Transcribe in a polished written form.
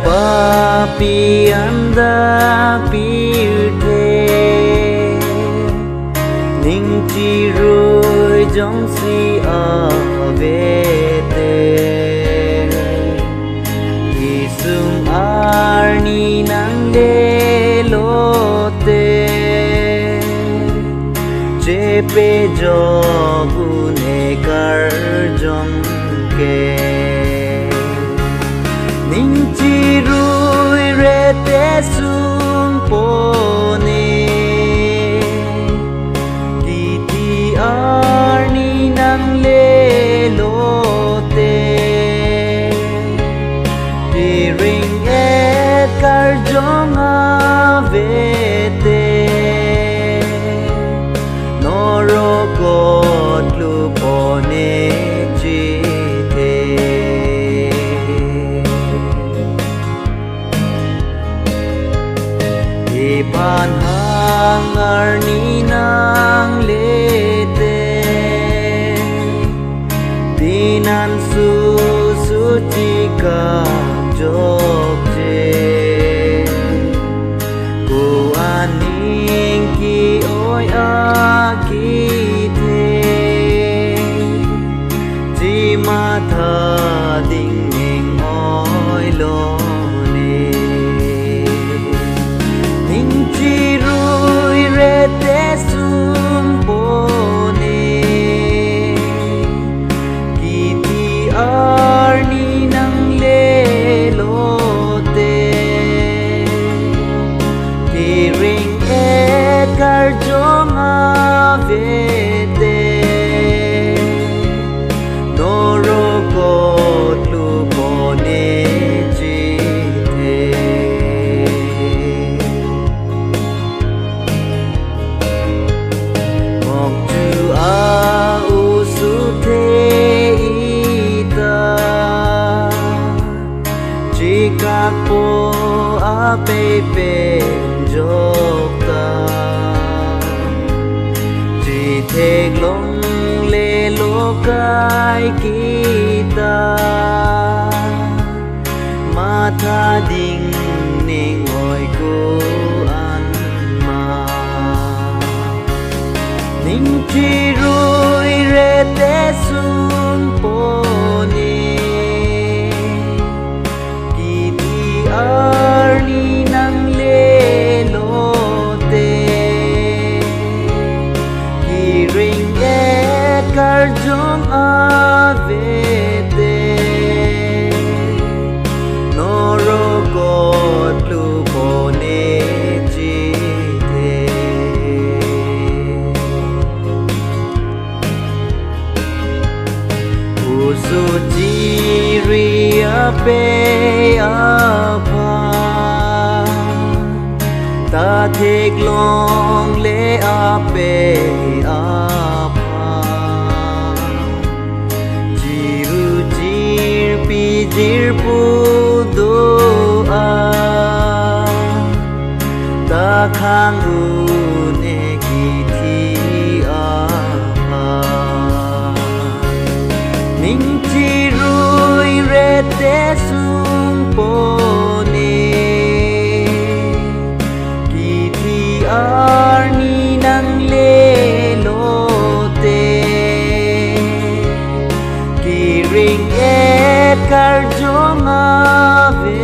papi anda pirte ning chi rui jong si avete isum arni nang le lote chepe jobune kar jong ke ning chi rui re te sung pone di ti arni nang le lote di ring et kar jong avete noro god lu pone pan hang arni nang lete dinan su sutika jok je ku aning ki oi a ki the ji ma tha ding ning oi lo te sum pone ki ti arni nang le lote ki ring et kar jong avete noro kot lu pone po a pe pe jok ta chỉ thề long le lo kai kita ma tha ding ning ngồi cô an ma ning chi rui re te sung pone arni nang le lote ki ring et kar jong avete noro god lu pone chi the usu chi ria pe ta thek long le ape apa jiru jir pi jir pu do a ta khang u ne ki thi apa ning chi rui re te sung pone arni nang le lote ki ring et kar jong ave